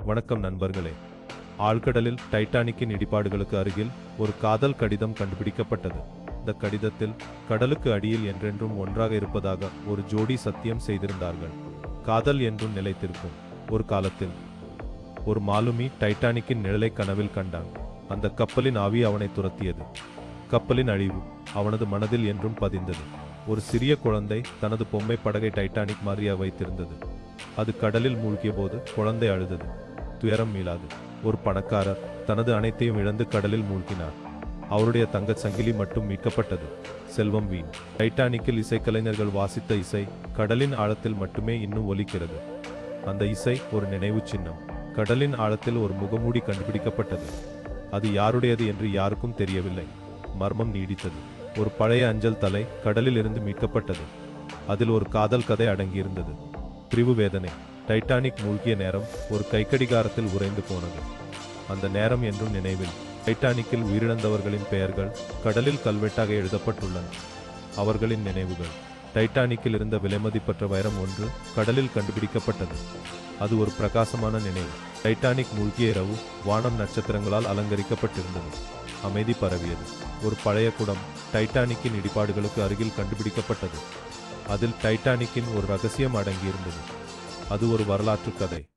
வணக்கம் நண்பர்களே. ஆழ்கடலில் டைட்டானிக்கின் இடிபாடுகளுக்கு அருகில் ஒரு காதல் கடிதம் கண்டுபிடிக்கப்பட்டது. இந்த கடிதத்தில் கடலுக்கு அடியில் என்றென்றும் ஒன்றாக இருப்பதாக ஒரு ஜோடி சத்தியம் செய்திருந்தார்கள். காதல் என்றும் நிலைத்திருக்கும். ஒரு காலத்தில் ஒரு மாலுமி டைட்டானிக்கின் நிழலை கனவில் கண்டான். அந்த கப்பலின் ஆவி அவனை துரத்தியது. கப்பலின் அழிவு அவனது மனதில் என்றும் பதிந்தது. ஒரு சிறிய குழந்தை தனது பொம்மை படகை டைட்டானிக் மாதிரியா வைத்திருந்தது. அது கடலில் மூழ்கிய போது குழந்தை அழுதது. துயரம் மீளாது. ஒரு பணக்காரர் தனது அனைத்தையும் இழந்து கடலில் மூழ்கினார். அவருடைய தங்கச் சங்கிலி மட்டும் மீட்கப்பட்டது. செல்வம் வீண். டைட்டானிக்கில் இசைக்கலைஞர்கள் வாசித்த இசை கடலின் ஆழத்தில் மட்டுமே இன்னும் ஒலிக்கிறது. அந்த இசை ஒரு நினைவு சின்னம். கடலின் ஆழத்தில் ஒரு முகமூடி கண்டுபிடிக்கப்பட்டது. அது யாருடையது என்று யாருக்கும் தெரியவில்லை. மர்மம் நீடித்தது. ஒரு பழைய அஞ்சல் தலை கடலில் இருந்து மீட்கப்பட்டது. அதில் ஒரு காதல் கதை அடங்கியிருந்தது. பிரிவு வேதனை. டைட்டானிக் மூழ்கிய நேரம் ஒரு கைக்கடிகாரத்தில் உறைந்து போனது. அந்த நேரம் என்றும் நினைவில். டைட்டானிக்கில் உயிரிழந்தவர்களின் பெயர்கள் கடலில் கல்வெட்டாக எழுதப்பட்டுள்ளன. அவர்களின் நினைவுகள். டைட்டானிக்கில் இருந்த விலைமதிப்பற்ற வைரம் ஒன்று கடலில் கண்டுபிடிக்கப்பட்டது. அது ஒரு பிரகாசமான நினைவு. டைட்டானிக் மூழ்கிய இரவு வானம் நட்சத்திரங்களால் அலங்கரிக்கப்பட்டிருந்தது. அமைதி பரவியது. ஒரு பழைய குடம் டைட்டானிக்கின் இடிபாடுகளுக்கு அருகில் கண்டுபிடிக்கப்பட்டது. அதில் டைட்டானிக்கின் ஒரு ரகசியம் அடங்கியிருந்தது. அது ஒரு வரலாற்று கதை.